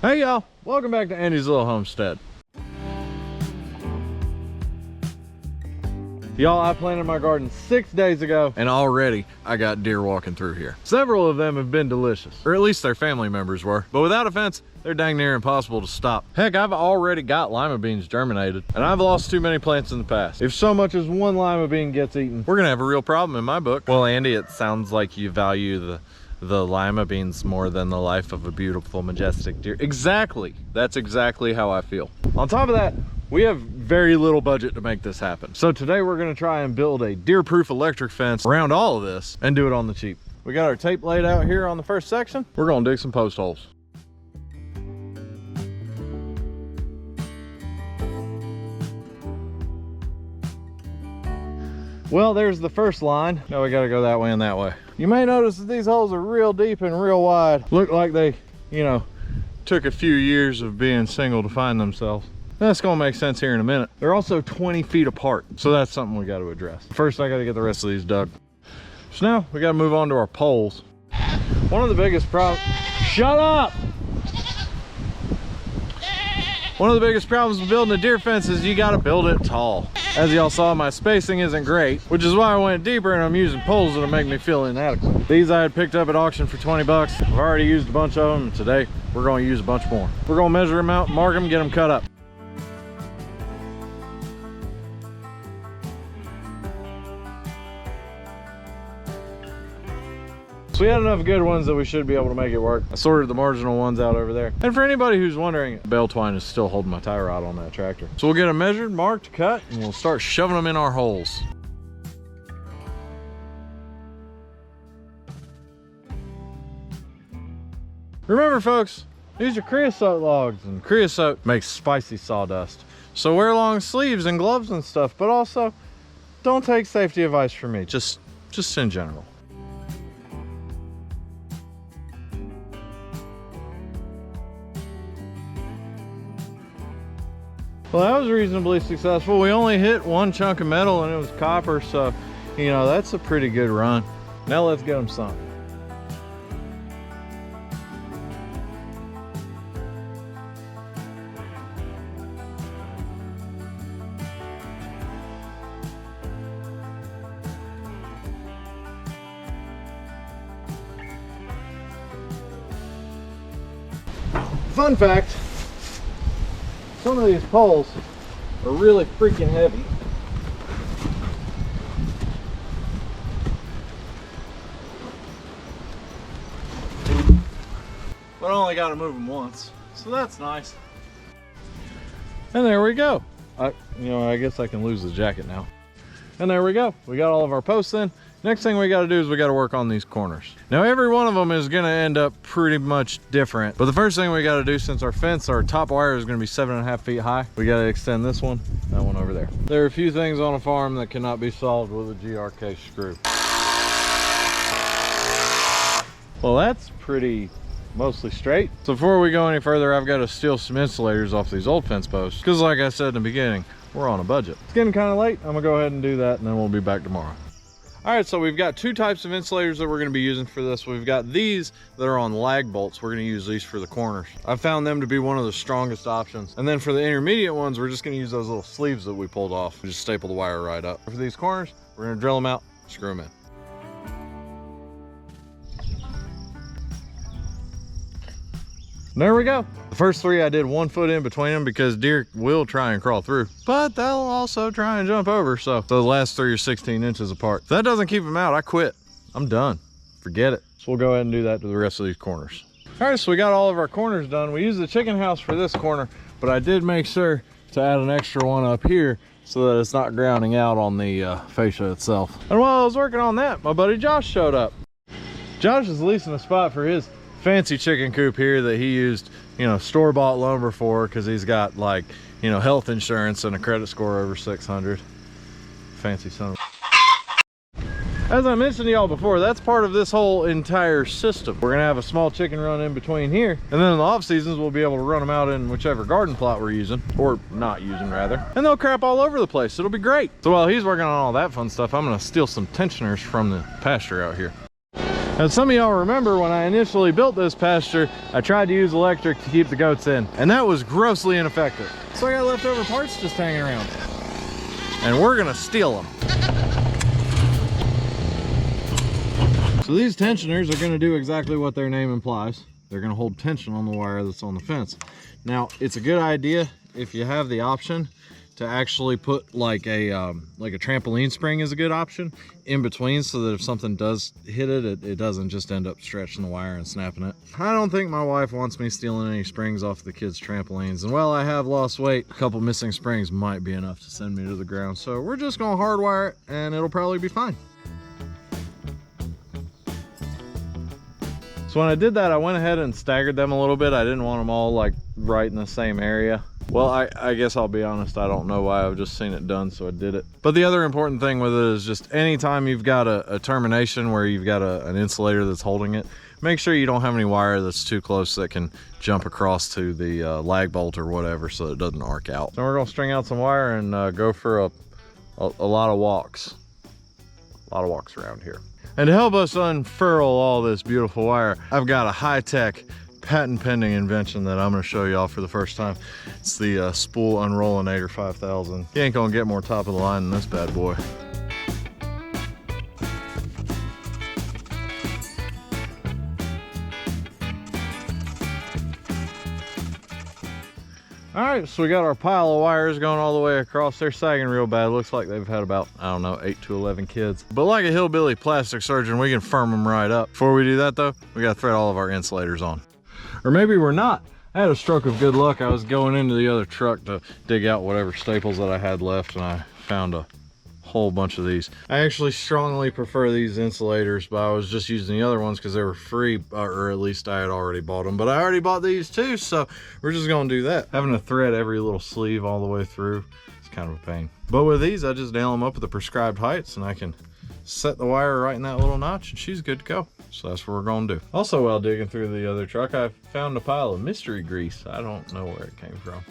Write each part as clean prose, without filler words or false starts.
Hey y'all, welcome back to Andy's Little Homestead. Y'all, I planted my garden 6 days ago and already I got deer walking through here. Several of them have been delicious, or at least their family members were, but without a fence, they're dang near impossible to stop. Heck, I've already got lima beans germinated, and I've lost too many plants in the past. If so much as one lima bean gets eaten, we're gonna have a real problem in my book. Well, Andy, it sounds like you value the lima beans more than the life of a beautiful, majestic deer. Exactly, that's exactly how I feel. On top of that, we have very little budget to make this happen. So today we're gonna try and build a deer-proof electric fence around all of this and do it on the cheap. We got our tape laid out here on the first section. We're gonna dig some post holes. Well, there's the first line. Now we gotta go that way and that way. You may notice that these holes are real deep and real wide. Look like they, you know, took a few years of being single to find themselves. That's gonna make sense here in a minute. They're also 20 feet apart, so that's something we gotta address. First, I gotta get the rest of these dug. So now we gotta move on to our poles. One of the biggest problems, shut up! One of the biggest problems with building a deer fence is you gotta build it tall. As y'all saw, my spacing isn't great, which is why I went deeper and I'm using poles that'll make me feel inadequate. These I had picked up at auction for 20 bucks. I've already used a bunch of them, and today we're gonna use a bunch more. We're gonna measure them out, mark them, get them cut up. So we had enough good ones that we should be able to make it work. I sorted the marginal ones out over there. And for anybody who's wondering, bale twine is still holding my tie rod on that tractor. So we'll get them measured, marked, cut, and we'll start shoving them in our holes. Remember folks, these are creosote logs, and creosote makes spicy sawdust. So wear long sleeves and gloves and stuff, but also don't take safety advice from me, just in general. Well, that was reasonably successful. We only hit one chunk of metal and it was copper, so, you know, that's a pretty good run. Now let's get them sunk. Fun fact, some of these poles are really freaking heavy. But I only got to move them once, so that's nice. And there we go. I guess I can lose the jacket now. And there we go. We got all of our posts in. Next thing we got to do is we got to work on these corners. Now every one of them is going to end up pretty much different, but the first thing we got to do, since our fence, our top wire is going to be 7.5 feet high, we got to extend this one, that one over there. There are a few things on a farm that cannot be solved with a GRK screw. Well, that's pretty mostly straight. So before we go any further, I've got to steal some insulators off these old fence posts, because like I said in the beginning, we're on a budget. It's getting kind of late. I'm gonna go ahead and do that, and then we'll be back tomorrow. All right, so we've got two types of insulators that we're gonna be using for this. We've got these that are on lag bolts. We're gonna use these for the corners. I found them to be one of the strongest options. And then for the intermediate ones, we're just gonna use those little sleeves that we pulled off. We just staple the wire right up. For these corners, we're gonna drill them out, screw them in. There we go. The first three I did 1 foot in between them because deer will try and crawl through, but they'll also try and jump over. So the last 3 are 16 inches apart. If that doesn't keep them out, I quit. I'm done. Forget it. So we'll go ahead and do that to the rest of these corners. All right, so we got all of our corners done. We used the chicken house for this corner, but I did make sure to add an extra one up here so that it's not grounding out on the fascia itself. And while I was working on that, my buddy Josh showed up. Josh is leasing a spot for his fancy chicken coop here that he used, you know, store-bought lumber for, because he's got, like, you know, health insurance and a credit score over 600. Fancy son of... As I mentioned to y'all before, that's part of this whole entire system. We're gonna have a small chicken run in between here, and then in the off seasons we'll be able to run them out in whichever garden plot we're using, or not using rather, and they'll crap all over the place. It'll be great. So while he's working on all that fun stuff, I'm gonna steal some tensioners from the pasture out here. Now, some of y'all remember when I initially built this pasture, I tried to use electric to keep the goats in, and that was grossly ineffective. So I got leftover parts just hanging around, and we're gonna steal them. So these tensioners are gonna do exactly what their name implies. They're gonna hold tension on the wire that's on the fence. Now, it's a good idea if you have the option to actually put like a trampoline spring is a good option in between, so that if something does hit it, it doesn't just end up stretching the wire and snapping it. I don't think my wife wants me stealing any springs off the kids' trampolines, and while I have lost weight, a couple missing springs might be enough to send me to the ground. So we're just gonna hardwire it and it'll probably be fine. So when I did that, I went ahead and staggered them a little bit. I didn't want them all like right in the same area. Well, I guess I'll be honest, I don't know why. I've just seen it done, so I did it. But the other important thing with it is just anytime you've got a termination where you've got an insulator that's holding it, make sure you don't have any wire that's too close that can jump across to the lag bolt or whatever, so it doesn't arc out. So we're gonna string out some wire and go for a lot of walks. A lot of walks around here. And to help us unfurl all this beautiful wire, I've got a high-tech, patent-pending invention that I'm going to show y'all for the first time. It's the Spool Unrollinator 5000. You ain't going to get more top of the line than this bad boy. All right, so we got our pile of wires going all the way across. They're sagging real bad. Looks like they've had about, I don't know, 8 to 11 kids. But like a hillbilly plastic surgeon, we can firm them right up. Before we do that though, we gotta thread all of our insulators on. Or maybe we're not. I had a stroke of good luck. I was going into the other truck to dig out whatever staples that I had left, and I found a whole bunch of these. I actually strongly prefer these insulators, but I was just using the other ones because they were free, or at least I had already bought them. But I already bought these too, so we're just gonna do that. Having to thread every little sleeve all the way through, it's kind of a pain. But with these, I just nail them up at the prescribed heights, and I can set the wire right in that little notch, and she's good to go. So that's what we're gonna do. Also, while digging through the other truck, I found a pile of mystery grease. I don't know where it came from.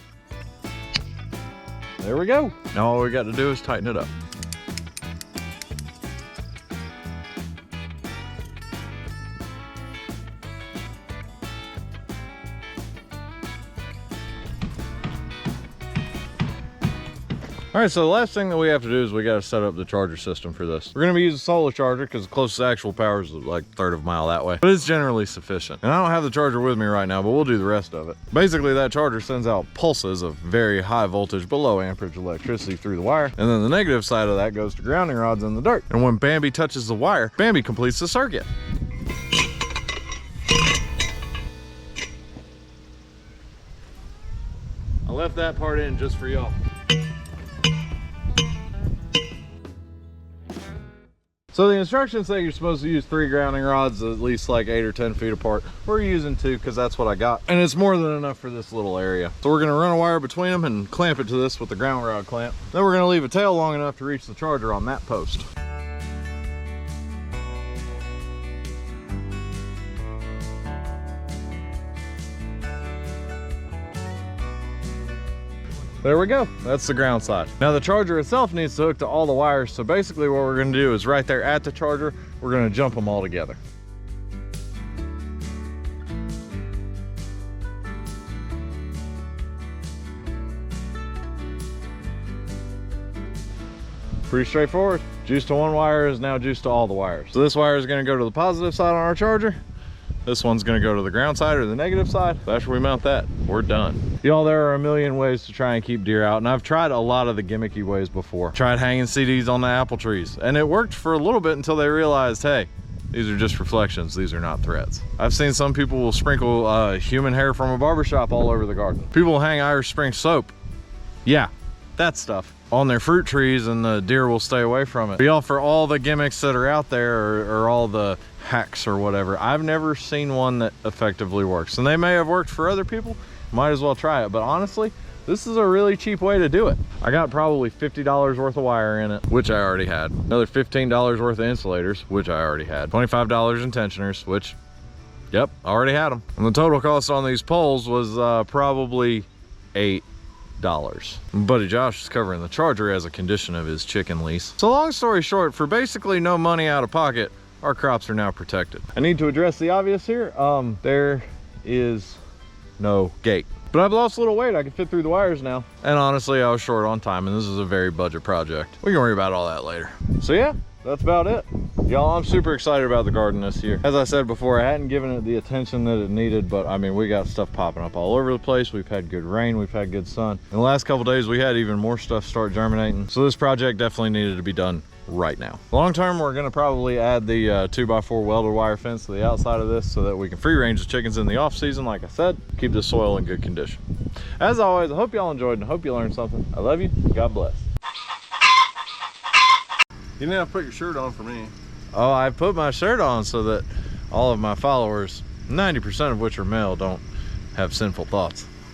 There we go. Now all we got to do is tighten it up. All right, so the last thing that we have to do is we got to set up the charger system for this. We're going to be using solar charger because the closest actual power is like a third of a mile that way, but it's generally sufficient. And I don't have the charger with me right now, but we'll do the rest of it. Basically, that charger sends out pulses of very high voltage, but low amperage electricity through the wire. And then the negative side of that goes to grounding rods in the dirt. And when Bambi touches the wire, Bambi completes the circuit. I left that part in just for y'all. So the instructions say you're supposed to use 3 grounding rods at least like 8 or 10 feet apart. We're using 2 because that's what I got. And it's more than enough for this little area. So we're gonna run a wire between them and clamp it to this with the ground rod clamp. Then we're gonna leave a tail long enough to reach the charger on that post. There we go, that's the ground side. Now the charger itself needs to hook to all the wires, so basically what we're gonna do is right there at the charger, we're gonna jump them all together. Pretty straightforward. Juice to one wire is now juice to all the wires. So this wire is gonna go to the positive side on our charger. This one's gonna go to the ground side or the negative side. That's where we mount that. We're done. Y'all, there are a million ways to try and keep deer out, and I've tried a lot of the gimmicky ways before. Tried hanging CDs on the apple trees, and it worked for a little bit until they realized, hey, these are just reflections, these are not threads. I've seen some people will sprinkle human hair from a barbershop all over the garden. People will hang Irish Spring soap. Yeah, that stuff on their fruit trees, and the deer will stay away from it. But y'all, for all the gimmicks that are out there, or all the hacks or whatever, I've never seen one that effectively works. And they may have worked for other people, might as well try it. But honestly, this is a really cheap way to do it. I got probably $50 worth of wire in it, which I already had. Another $15 worth of insulators, which I already had. $25 in tensioners, which, yep, I already had them. And the total cost on these poles was probably $8. Buddy Josh is covering the charger as a condition of his chicken lease. So long story short, for basically no money out of pocket, our crops are now protected. I need to address the obvious here. There is no gate. But I've lost a little weight. I can fit through the wires now. And honestly, I was short on time, and this is a very budget project. We can worry about all that later. So yeah, that's about it. Y'all, I'm super excited about the garden this year. As I said before, I hadn't given it the attention that it needed, but I mean, we got stuff popping up all over the place. We've had good rain, we've had good sun. In the last couple days, we had even more stuff start germinating. So this project definitely needed to be done right now. Long term, we're gonna probably add the 2x4 welded wire fence to the outside of this so that we can free range the chickens in the off season. Like I said, keep the soil in good condition. As always, I hope y'all enjoyed and I hope you learned something. I love you. God bless. You didn't have to put your shirt on for me. Oh, I put my shirt on so that all of my followers, 90% of which are male, don't have sinful thoughts.